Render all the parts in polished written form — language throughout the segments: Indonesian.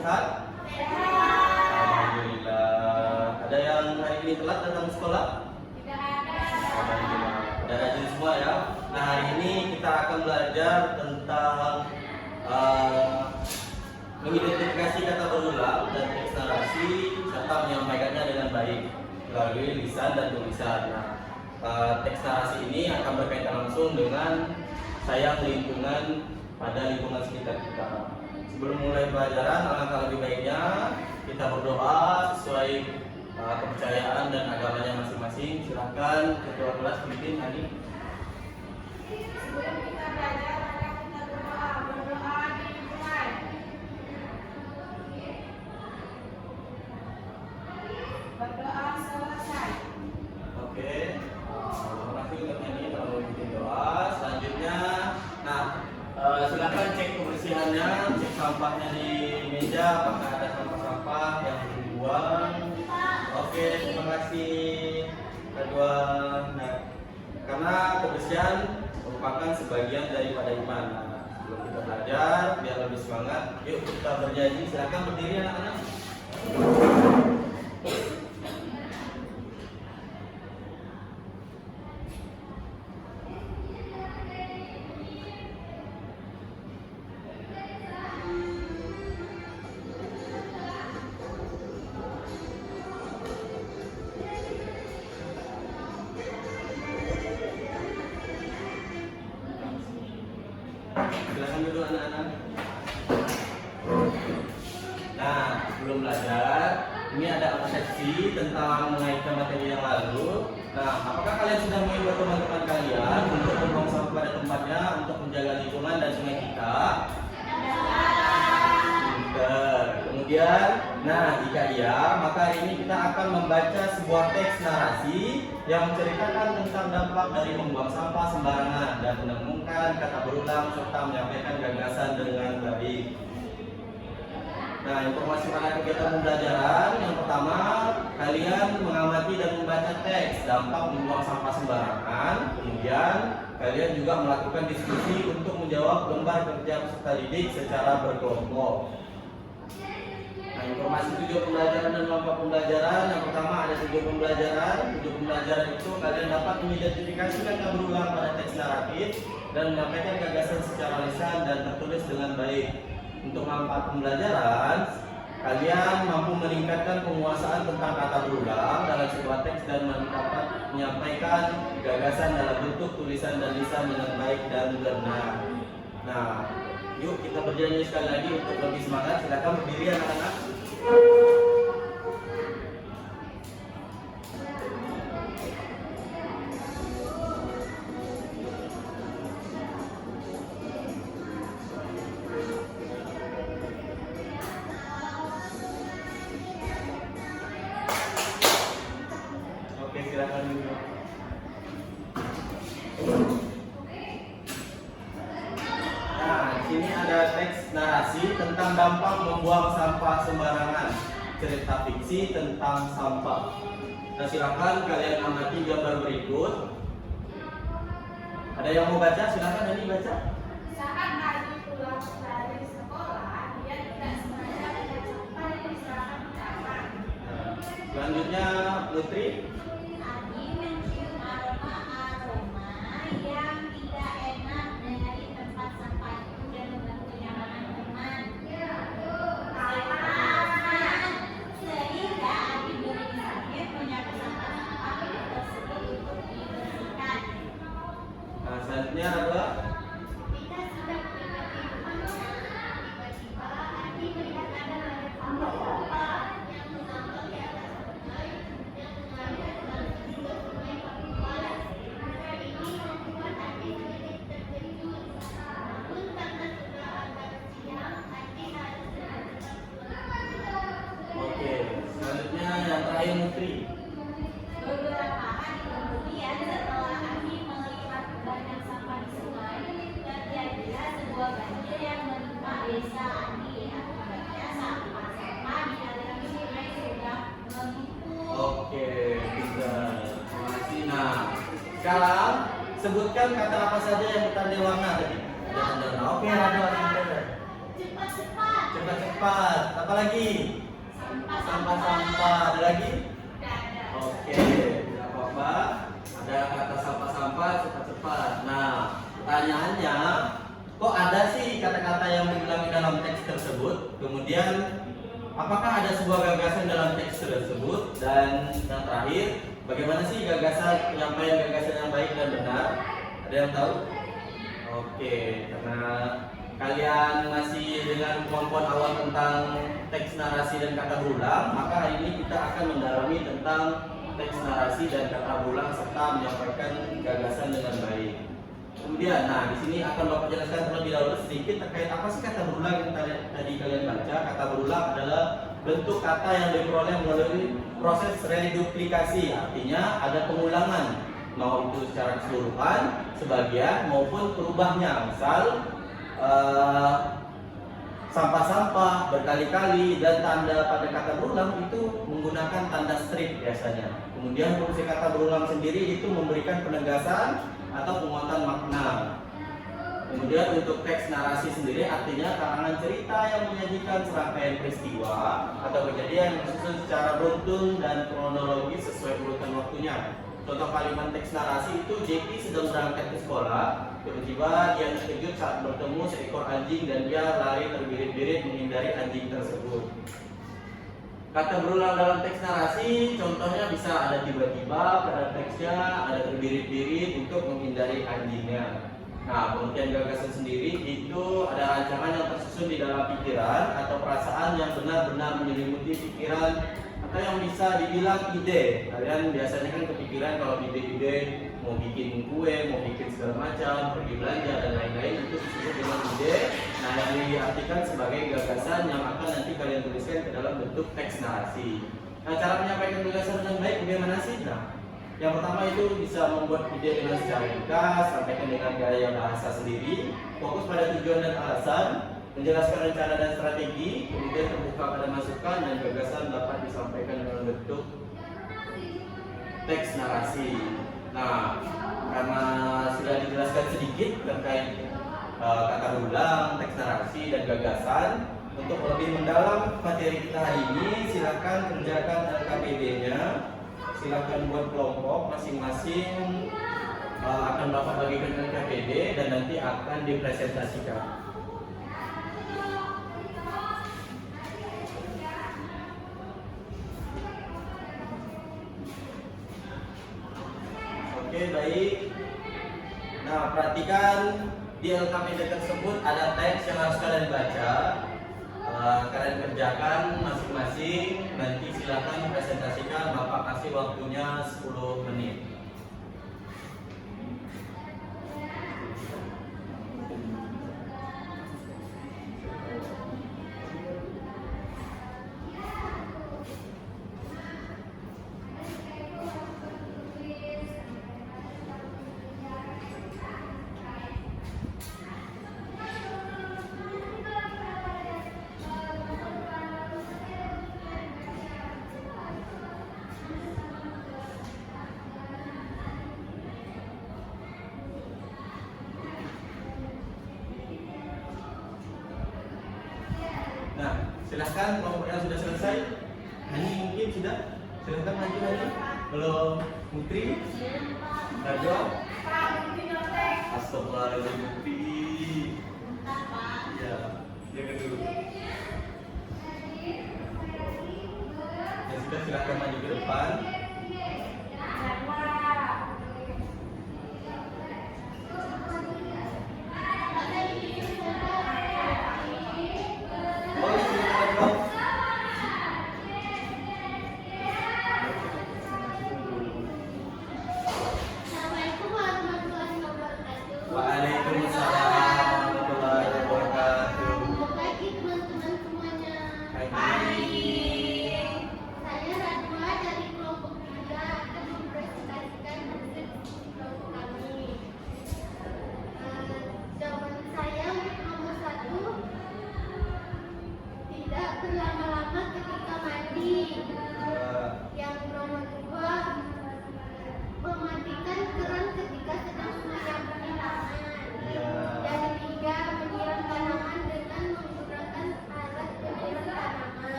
sehat? Alhamdulillah. Ada yang hari ini telat datang ke sekolah? Tidak ada. Alhamdulillah. Udah rajin semua ya. Nah, hari ini kita akan belajar tentang mengidentifikasi kata berulang dan teks narasi serta menyampaikannya dengan baik melalui lisan dan tulisan. Nah, teks narasi ini akan berkaitan langsung dengan sayang lingkungan pada lingkungan sekitar kita. Sebelum mulai pelajaran, alangkah lebih baiknya kita berdoa sesuai kepercayaan dan agamanya masing-masing. Silakan ketua kelas pimpin Hani. Sebelum kita belajar, mari kita berdoa. Berdoa dimulai. Berdoa selesai. Oke, terima kasih untuk Hani kalau bikin doa. Selanjutnya, nah silakan cek kebersihannya, cek sampahnya di meja, apakah ada sampah-sampah yang dibuang. Oke, terima kasih. Kedua, nah, karena kebersihan merupakan sebagian daripada iman. Nah, sebelum kita belajar, biar lebih semangat, yuk kita berjanji. Silakan berdiri anak-anak. Silakan duduk anak-anak. Nah, sebelum belajar, ini ada persepsi tentang mengaitkan materi yang lalu. Nah, apakah kalian sudah mengimbau teman-teman kalian untuk membuang sampah pada tempatnya untuk menjaga lingkungan dan sungai kita? Pinter. Kemudian, nah jika iya, maka hari ini kita akan membaca sebuah teks narasi yang menceritakan tentang dampak dari membuang sampah sembarangan dan menemukan kata berulang serta menyampaikan gagasan dengan baik. Nah, informasi pada kegiatan pembelajaran yang pertama, kalian mengamati dan membaca teks dampak membuang sampah sembarangan. Kemudian, kalian juga melakukan diskusi untuk menjawab lembar kerja peserta didik secara berkelompok. Nah, informasi tujuan pembelajaran dan kelompok pembelajaran yang pertama ada tujuan pembelajaran. Tujuan pembelajaran itu kalian dapat mengidentifikasi kata berulang pada teks naratif dan menyampaikan gagasan secara lisan dan tertulis dengan baik. Untuk manfaat pembelajaran, kalian mampu meningkatkan penguasaan tentang kata berulang dalam sebuah teks dan dapat menyampaikan gagasan dalam bentuk tulisan dan lisan dengan baik dan benar. Nah, yuk kita berjanji sekali lagi untuk lebih semangat. Silakan berdiri anak-anak. Oke, silakan duduk. Ini ada teks narasi tentang dampak membuang sampah sembarangan. Cerita fiksi tentang sampah. Nah, silakan kalian amati gambar berikut. Ada yang mau baca? Silakan Dani baca. Saat Adi pulang dari sekolah, dia tidak sengaja melihat sampah yang diserahkan di taman. Selanjutnya Putri. Adi mencium aroma yang tidak enak dari tempat sampah itu dan mengganggu kenyamanan teman. Alasan sehingga Adi berinisiatif menyapu sampah-sampah tersebut untuk dibersihkan. Nah, selanjutnya adalah Kita sudah menikmati rumahnya. Tiba-tiba Adi melihat ada banyak sampah yang menambah di atas sungai dan mengalir lalu juga sungai Pakuan. Maka ini membuat Adi sedikit terkejut. Namun karena sudah agak siang, Adi harus segera pulang. oke. Selanjutnya yang terakhir Putri. Beberapa hari kemudian setelah Adi melihat banyak sampah di sungai, terjadilah sebuah banjir yang menimpa desa Adi. Akibatnya sampah-sampah di aliran sungai sudah menumpuk. Oke, bisa. Terima kasih. Nah, sekarang sebutkan kata apa saja yang bertanda warna tadi. Ada tanda warna. Oke, ada warna. Cepat-cepat. Cepat. cepat. Apa lagi? Sampah-sampah. Ada lagi? Oke, tidak apa-apa. Ada kata sampah-sampah cepat-cepat. Nah, pertanyaannya, kok ada sih kata-kata yang diulangi dalam teks tersebut? Kemudian, apakah ada sebuah gagasan dalam teks tersebut? Dan yang terakhir, bagaimana sih gagasan penyampaian gagasan yang baik dan benar? Ada yang tahu? Oke, karena kalian masih dengan kemampuan awal tentang teks narasi dan kata berulang, maka hari ini kita akan mendalami tentang teks narasi dan kata berulang serta menyampaikan gagasan dengan baik. Kemudian, nah di sini akan Bapak jelaskan terlebih dahulu sedikit terkait apa sih kata berulang yang tadi kalian baca. Kata berulang adalah bentuk kata yang diperoleh melalui proses reduplikasi, artinya ada pengulangan, mau itu secara keseluruhan, sebagian maupun perubahnya. Misal sampah-sampah berkali-kali, dan tanda pada kata berulang itu menggunakan tanda strip biasanya. Kemudian fungsi kata berulang sendiri itu memberikan penegasan atau penguatan makna. Kemudian untuk teks narasi sendiri artinya karangan cerita yang menyajikan serangkaian peristiwa atau kejadian yang disusun secara beruntun dan kronologis sesuai urutan waktunya. Contoh kalimat teks narasi itu, JP sedang berangkat ke sekolah. Tiba-tiba dia terkejut saat bertemu seekor anjing dan dia lari terbirit-birit menghindari anjing tersebut. Kata berulang dalam teks narasi contohnya bisa ada tiba-tiba pada teksnya, ada terbirit-birit untuk menghindari anjingnya. Nah, pengertian gagasan sendiri itu ada rancangan yang tersusun di dalam pikiran atau perasaan yang benar-benar menyelimuti pikiran, atau yang bisa dibilang ide. Kalian biasanya kan kepikiran kalau ide-ide mau bikin kue, mau bikin segala macam, pergi belanja dan lain-lain, itu disebut dengan ide. Nah, yang diartikan sebagai gagasan yang akan nanti kalian tuliskan ke dalam bentuk teks narasi. Nah, cara menyampaikan gagasan dengan baik bagaimana sih? Nah, yang pertama itu bisa membuat ide dengan secara ringkas, sampaikan dengan gaya bahasa sendiri, fokus pada tujuan dan alasan, menjelaskan rencana dan strategi, kemudian terbuka pada masukan dan gagasan dapat disampaikan dalam bentuk teks narasi. Nah, karena sudah dijelaskan sedikit terkait kata berulang, teks narasi dan gagasan, untuk lebih mendalam materi kita hari ini, silakan kerjakan LKPD-nya. Silakan buat kelompok masing-masing, akan Bapak bagikan LKPD dan nanti akan dipresentasikan. Oke, baik. Nah, perhatikan di LKPD tersebut ada teks yang harus kalian baca. Kalian kerjakan masing-masing, nanti silakan presentasikan, Bapak kasih waktunya 10 menit. Nah, silahkan kelompok yang sudah selesai. Hani mungkin sudah. Silahkan maju Hani. Belum Putri? Najwa? Astagfirullahaladzim Putri. Ya, jangan dulu. Ya sudah, silahkan maju ke depan.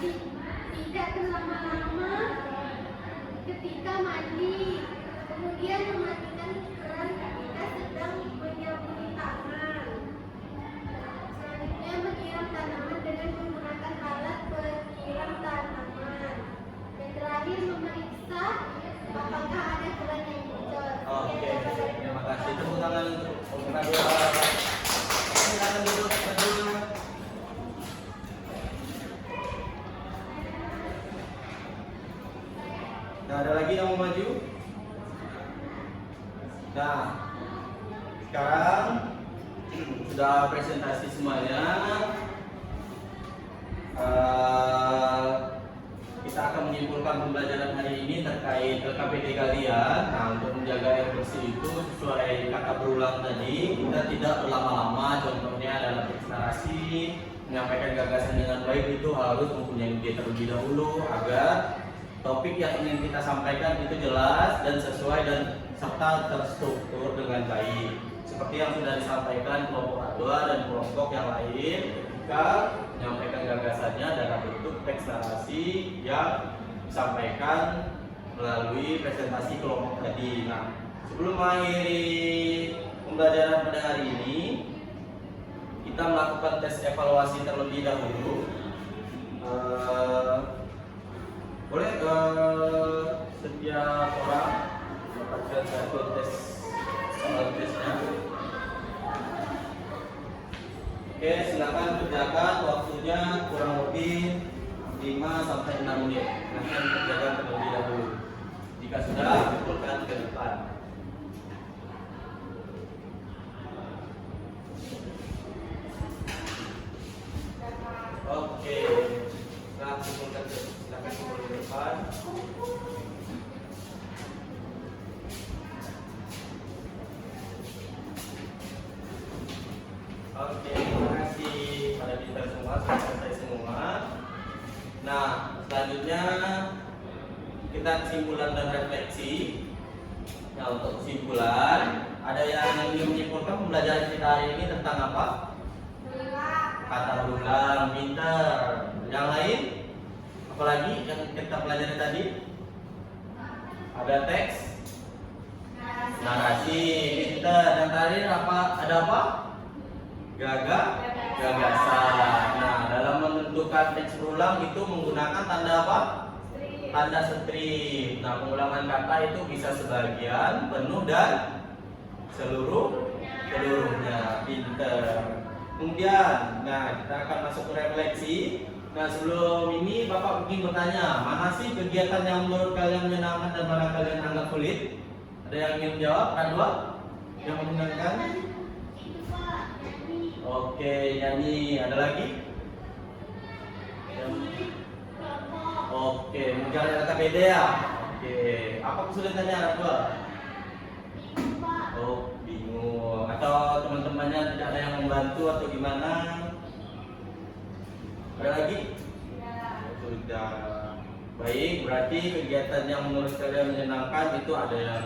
tidak berlama-lama ketika mandi, kemudian mematikan keran ketika sedang menyabuni tangan. Selanjutnya menyiram tanaman dengan menggunakan alat penyiram tanaman. Dan terakhir memeriksa apakah ada keran yang bocor. Oke, terima kasih. Tepuk tangan untuk peserta dua. Silakan duduk berdua. Nah, ada lagi yang mau maju? Nah, sekarang sudah presentasi semuanya. Kita akan menyimpulkan pembelajaran hari ini terkait LKPD kalian. Nah, untuk menjaga air bersih itu sesuai kata berulang tadi, kita tidak berlama-lama. Contohnya dalam teks narasi, menyampaikan gagasan dengan baik itu harus mempunyai ide terlebih dahulu agar topik yang ingin kita sampaikan itu jelas dan sesuai dan serta terstruktur dengan baik. Seperti yang sudah disampaikan kelompok A2 dan kelompok yang lain, ketika menyampaikan gagasannya dalam bentuk teks narasi yang disampaikan melalui presentasi kelompok tadi. Nah, sebelum mengakhiri pembelajaran pada hari ini, kita melakukan tes evaluasi terlebih dahulu. Boleh setiap orang mendapatkan satu tes tesnya. Oke, silakan kerjakan, waktunya kurang lebih 5 sampai 6 menit. Silahkan kerjakan terlebih dahulu. Jika sudah, kumpulkan ke depan. Oke, silakan kumpulkan ke depan. Oke, terima kasih pada kita semua, sudah selesai semua. Nah, selanjutnya kita kesimpulan dan refleksi. Nah, untuk kesimpulan, ada yang ingin menyimpulkan pembelajaran kita hari ini tentang apa? Kata berulang, pinter. Yang lain? Apalagi yang kita pelajari tadi? Ada teks, narasi, pinter. Dan terakhir apa? Ada apa? Gagasan. Nah, dalam menentukan teks berulang itu menggunakan tanda apa? Tanda strip. Nah, pengulangan kata itu bisa sebagian, penuh, dan seluruhnya. Pinter. Kemudian, nah kita akan masuk ke refleksi. Nah, sebelum ini Bapak ingin bertanya, mana sih kegiatan yang menurut kalian menyenangkan dan mana kalian anggap sulit? Ada yang ingin menjawab? Ada yang menyenangkan? Oke, nyanyi. Ada lagi? Oke, menjalankan LKPD ya? Oke, apa kesulitannya anak dua? Oh, bingung. Atau teman-temannya tidak ada yang membantu atau gimana? Ada lagi? Sudah. Baik, berarti kegiatan yang menurut kalian menyenangkan itu ada yang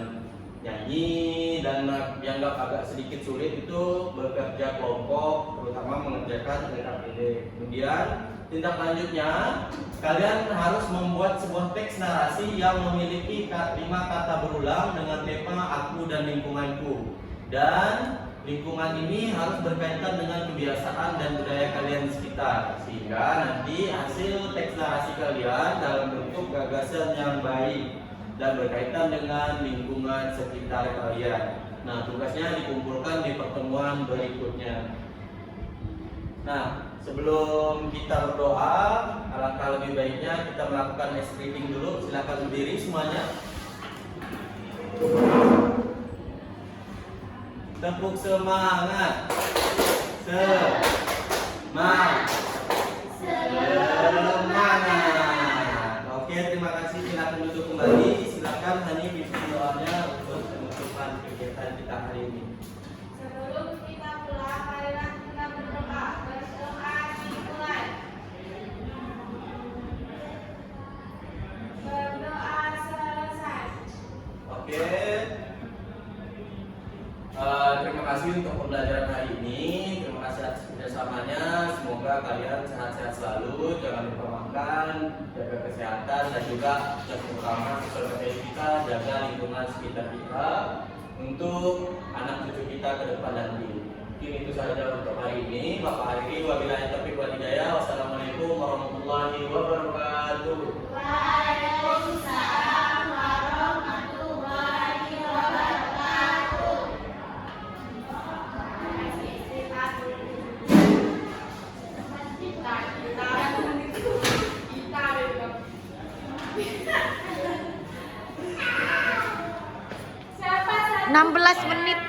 nyanyi dan dianggap agak sedikit sulit itu bekerja kelompok, terutama mengerjakan LKPD. Kemudian tindak lanjutnya, kalian harus membuat sebuah teks narasi yang memiliki 5 kata berulang dengan tema aku dan lingkunganku. Dan lingkungan ini harus berkaitan dengan kebiasaan dan budaya kalian di sekitar, sehingga nanti hasil teks narasi kalian dalam bentuk gagasan yang baik dan berkaitan dengan lingkungan sekitar kalian. Nah, tugasnya dikumpulkan di pertemuan berikutnya. Nah, sebelum kita berdoa, alangkah lebih baiknya kita melakukan ice breathing dulu. Silakan berdiri semuanya. Tepuk semangat. Semangat. Oke, terima kasih. Silakan duduk kembali. Silakan Hani pimpin doanya untuk penutupan kegiatan kita hari ini. Sebelum kita pulang, marilah kita berdoa. Berdoa dimulai. Berdoa selesai. Oke. Terima kasih untuk pembelajaran hari ini. Terima kasih atas kerjasamanya. Semoga kalian selalu, jangan lupa makan, jaga kesehatan, dan juga yang utama sesuai materi kita, jaga lingkungan sekitar kita untuk anak cucu kita ke depan nanti. Mungkin itu saja untuk hari ini. Bapak Ari, wabillahi taufiq wal hidayah. Wassalamualaikum warahmatullahi wabarakatuh. Waalaikumsalam warahmatullahi wabarakatuh. Siapa 16 menit.